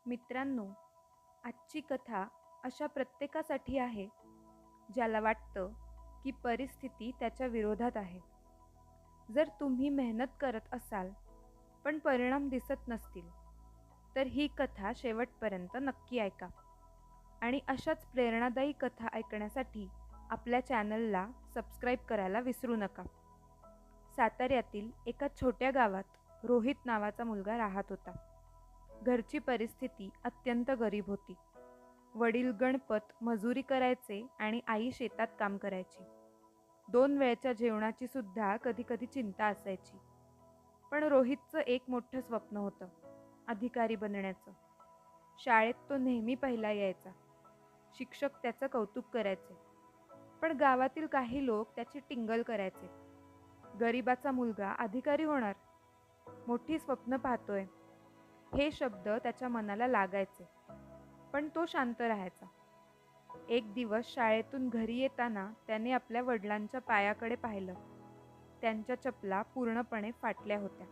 मित्रांनो, आजची कथा अशा प्रत्येकासाठी आहे ज्याला वाटतं की परिस्थिती त्याच्या विरोधात आहे. जर तुम्ही मेहनत करत असाल पण परिणाम दिसत नसतील तर ही कथा शेवटपर्यंत नक्की ऐका. आणि अशाच प्रेरणादायी कथा ऐकण्यासाठी आपल्या चॅनलला सबस्क्राईब करायला विसरू नका. साताऱ्यातील एका छोट्या गावात रोहित नावाचा मुलगा राहत होता. घरची परिस्थिती अत्यंत गरीब होती. वडील गणपत मजुरी करायचे आणि आई शेतात काम करायची. 2 वेळच्या जेवणाची सुद्धा कधी कधी चिंता असायची. पण रोहितचं एक मोठं स्वप्न होतं, अधिकारी बनण्याचं. शाळेत तो नेहमी पहिला यायचा. शिक्षक त्याचं कौतुक करायचे. पण गावातील काही लोक त्याची टिंगल करायचे. गरिबाचा मुलगा अधिकारी होणार, मोठी स्वप्न पाहतोय, हे शब्द त्याच्या मनाला लागायचे. पण तो शांत राहायचा. एक दिवस शाळेतून घरी येताना त्याने आपल्या वडिलांच्या पायाकडे पाहिलं. त्यांच्या चपला पूर्णपणे फाटल्या होत्या.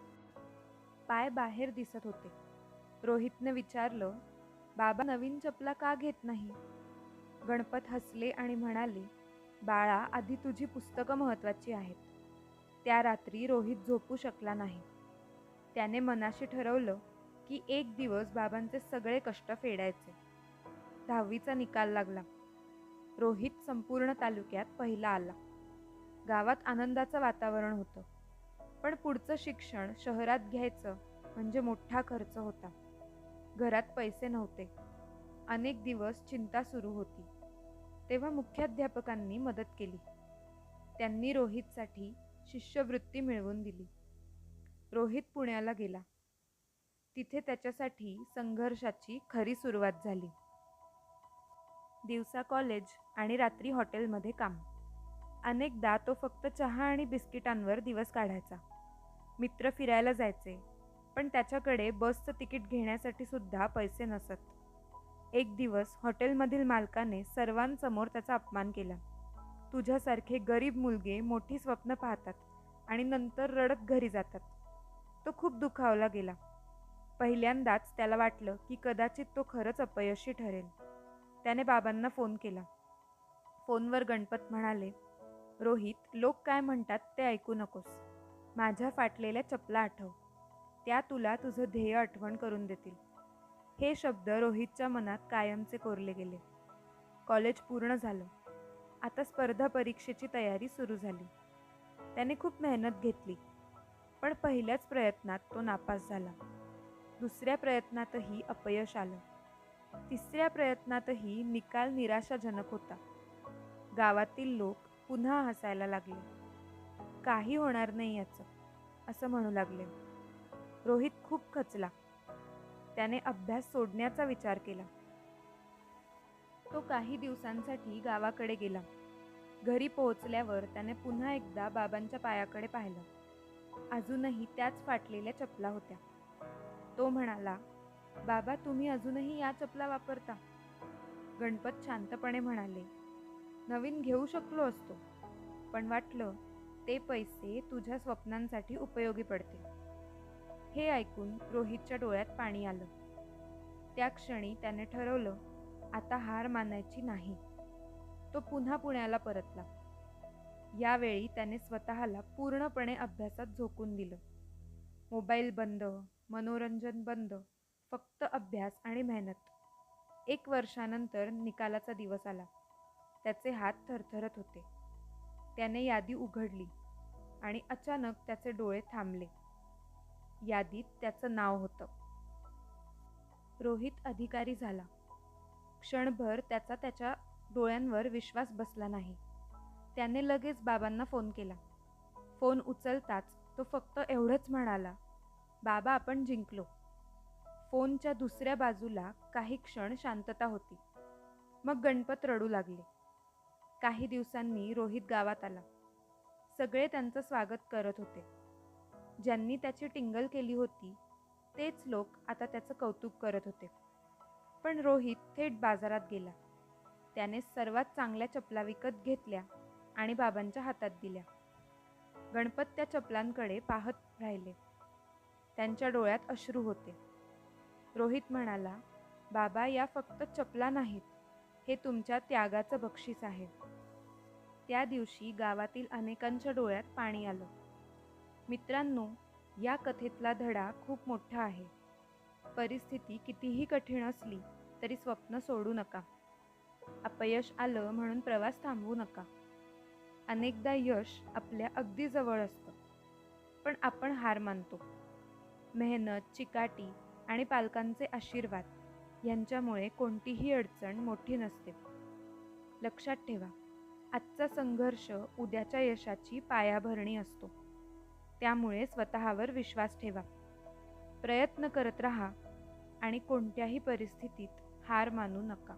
पाय बाहेर दिसत होते. रोहितने विचारलं, बाबा नवीन चपला का घेत नाही? गणपत हसले आणि म्हणाले, बाळा, आधी तुझी पुस्तकं महत्त्वाची आहेत. त्या रात्री रोहित झोपू शकला नाही. त्याने मनाशी ठरवलं की एक दिवस बाबांचे सगळे कष्ट फेडायचे. 10वीचा निकाल लागला. रोहित संपूर्ण तालुक्यात पहिला आला. गावात आनंदाचं वातावरण होतं. पण पुढचं शिक्षण शहरात घ्यायचं म्हणजे मोठा खर्च होता. घरात पैसे नव्हते. अनेक दिवस चिंता सुरू होती. तेव्हा मुख्याध्यापकांनी मदत केली. त्यांनी रोहितसाठी शिष्यवृत्ती मिळवून दिली. रोहित पुण्याला गेला. तिथे त्याच्यासाठी संघर्षाची खरी सुरुवात झाली. दिवसा कॉलेज आणि रात्री हॉटेलमध्ये काम. अनेकदा तो फक्त चहा आणि बिस्किटांवर दिवस काढायचा. मित्र फिरायला जायचे, पण त्याच्याकडे बसचं तिकीट घेण्यासाठी सुद्धा पैसे नसत. एक दिवस हॉटेलमधील मालकाने सर्वांसमोर त्याचा अपमान केला. तुझ्यासारखे गरीब मुलगे मोठी स्वप्न पाहतात आणि नंतर रडत घरी जातात. तो खूप दुखावला गेला. पहिल्यांदाच त्याला वाटलं की कदाचित तो खरंच अपयशी ठरेल. त्याने बाबांना फोन केला. फोनवर गणपत म्हणाले, रोहित, लोक काय म्हणतात ते ऐकू नकोस. माझ्या फाटलेल्या चपला आठव. त्या तुला तुझं ध्येय आठवण करून देतील. हे शब्द रोहितच्या मनात कायमचे कोरले गेले. कॉलेज पूर्ण झालं. आता स्पर्धा परीक्षेची तयारी सुरू झाली. त्याने खूप मेहनत घेतली, पण पहिल्याच प्रयत्नात तो नापास झाला. दुसऱ्या प्रयत्नातही अपयश आलं. तिसऱ्या प्रयत्नातही निकाल निराशाजनक होता. गावातील लोक पुन्हा हसायला लागले. काही होणार नाही याचं, असं म्हणू लागले. रोहित खूप खचला. त्याने अभ्यास सोडण्याचा विचार केला. तो काही दिवसांसाठी गावाकडे गेला. घरी पोहोचल्यावर त्याने पुन्हा एकदा बाबांच्या पायाकडे पाहिलं. अजूनही त्याच फाटलेल्या चपला होत्या. तो म्हणाला, बाबा, तुम्ही अजूनही या चपला वापरता? गणपत शांतपणे म्हणाले, नवीन घेऊ शकलो असतो, पण वाटलं ते पैसे तुझ्या स्वप्नांसाठी उपयोगी पडतील. हे ऐकून रोहितच्या डोळ्यात पाणी आलं. त्या क्षणी त्याने ठरवलं, आता हार मानायची नाही. तो पुन्हा पुण्याला परतला. यावेळी त्याने स्वतःला पूर्णपणे अभ्यासात झोकून दिलं. मोबाईल बंद, मनोरंजन बंद, फक्त अभ्यास आणि मेहनत. 1 वर्षानंतर निकालाचा दिवस आला. त्याचे हात थरथरत होते. त्याने यादी उघडली आणि अचानक त्याचे डोळे थांबले. यादीत त्याचं नाव होतं. रोहित अधिकारी झाला. क्षणभर त्याच्या डोळ्यांवर विश्वास बसला नाही. त्याने लगेच बाबांना फोन केला. फोन उचलताच तो फक्त एवढंच म्हणाला, बाबा, आपण जिंकलो. फोनच्या दुसऱ्या बाजूला काही क्षण शांतता होती. मग गणपत रडू लागले. काही दिवसांनी रोहित गावात आला. सगळे त्यांचं स्वागत करत होते. ज्यांनी त्याची टिंगल केली होती तेच लोक आता त्याचं कौतुक करत होते. पण रोहित थेट बाजारात गेला. त्याने सर्वात चांगल्या चपला विकत घेतल्या आणि बाबांच्या हातात दिल्या. गणपत त्या चपलांकडे पाहत राहिले. त्यांच्या डोळ्यात अश्रू होते. रोहित म्हणाला, बाबा, या फक्त चपला नाहीत, हे तुमच्या त्यागाचं बक्षीस आहे. त्या दिवशी गावातील अनेकांच्या डोळ्यात पाणी आलं. मित्रांनो, या कथेतला धडा खूप मोठा आहे. परिस्थिती कितीही कठीण असली तरी स्वप्न सोडू नका. अपयश आलं म्हणून प्रवास थांबवू नका. अनेकदा यश आपल्या अगदी जवळ असतं, पण आपण हार मानतो. मेहनत, चिकाटी आणि पालकांचे आशीर्वाद यांच्यामुळे कोणतीही अडचण मोठी नसते. लक्षात ठेवा, आजचा संघर्ष उद्याच्या यशाची पायाभरणी असतो. त्यामुळे स्वतःवर विश्वास ठेवा, प्रयत्न करत राहा आणि कोणत्याही परिस्थितीत हार मानू नका.